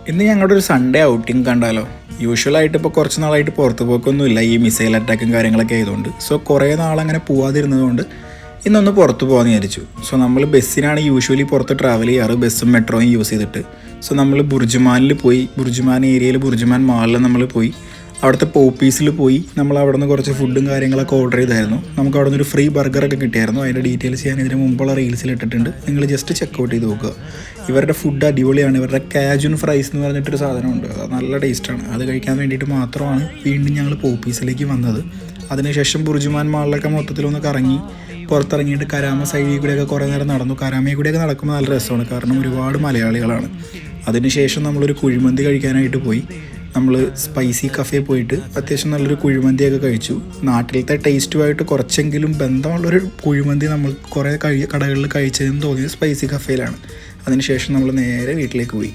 ഇന്ന് ഞങ്ങളുടെ ഒരു സൺഡേ ഔട്ടിങ് കണ്ടാലോ? യൂഷ്വലായിട്ട് ഇപ്പോൾ കുറച്ച് നാളായിട്ട് പുറത്ത് പോക്കൊന്നുമില്ല, ഈ മിസൈൽ അറ്റാക്കും കാര്യങ്ങളൊക്കെ ആയതുകൊണ്ട്. സോ കുറേ നാളങ്ങനെ പോവാതിരുന്നതുകൊണ്ട് ഇന്നൊന്ന് പുറത്ത് പോകാമെന്ന് വിചാരിച്ചു. സോ നമ്മൾ ബസ്സിനാണ് യൂഷ്വലി പുറത്ത് ട്രാവൽ ചെയ്യാറ്, ബസ്സും മെട്രോയും യൂസ് ചെയ്തിട്ട്. സോ നമ്മൾ ബുർജുമാനിൽ പോയി, ബുർജുമാൻ ഏരിയയിൽ ബുർജുമാൻ മാളിൽ നമ്മൾ പോയി, അവിടുത്തെ പോപ്പീസിൽ പോയി നമ്മൾ അവിടെ നിന്ന് കുറച്ച് ഫുഡും കാര്യങ്ങളൊക്കെ ഓർഡർ ചെയ്തായിരുന്നു. നമുക്ക് അവിടെ നിന്ന് ഒരു ഫ്രീ ബർഗറൊക്കെ കിട്ടിയായിരുന്നു. അതിൻ്റെ ഡീറ്റെയിൽസ് ഞാൻ ഇതിന് മുമ്പുള്ള റീൽസിൽ ഇട്ടിട്ടുണ്ട്, നിങ്ങൾ ജസ്റ്റ് ചെക്കൗട്ട് ചെയ്ത് നോക്കുക. ഇവരുടെ ഫുഡ് അടിപൊളിയാണ്. ഇവരുടെ കാജുൻ ഫ്രൈസ് എന്ന് പറഞ്ഞിട്ടൊരു സാധനമുണ്ട്, അത് നല്ല ടേസ്റ്റാണ്. അത് കഴിക്കാൻ വേണ്ടിയിട്ട് മാത്രമാണ് വീണ്ടും ഞങ്ങൾ പോപ്പീസിലേക്ക് വന്നത്. അതിനുശേഷം ബുർജുമാൻ മാളിലൊക്കെ മൊത്തത്തിലൊന്ന് കറങ്ങി, പുറത്തിറങ്ങിയിട്ട് കരാമ സൈഡിൽ കൂടെയൊക്കെ കുറേ നേരം നടന്നു. കരാമയിൽ കൂടെയൊക്കെ നടക്കുമ്പോൾ നല്ല രസമാണ്, കാരണം ഒരുപാട് മലയാളികളാണ്. അതിനുശേഷം നമ്മളൊരു കുഴിമന്തി കഴിക്കാനായിട്ട് പോയി. നമ്മൾ സ്പൈസി കഫേ പോയിട്ട് അത്യാവശ്യം നല്ലൊരു കുഴിമന്തിയൊക്കെ കഴിച്ചു. നാട്ടിലത്തെ ടേസ്റ്റുമായിട്ട് കുറച്ചെങ്കിലും ബന്ധമുള്ളൊരു കുഴിമന്തി നമ്മൾ കുറേ കടകളിൽ കഴിച്ചതെന്ന് തോന്നിയത് സ്പൈസി കഫേയിലാണ്. അതിനുശേഷം നമ്മൾ നേരെ വീട്ടിലേക്ക് പോയി.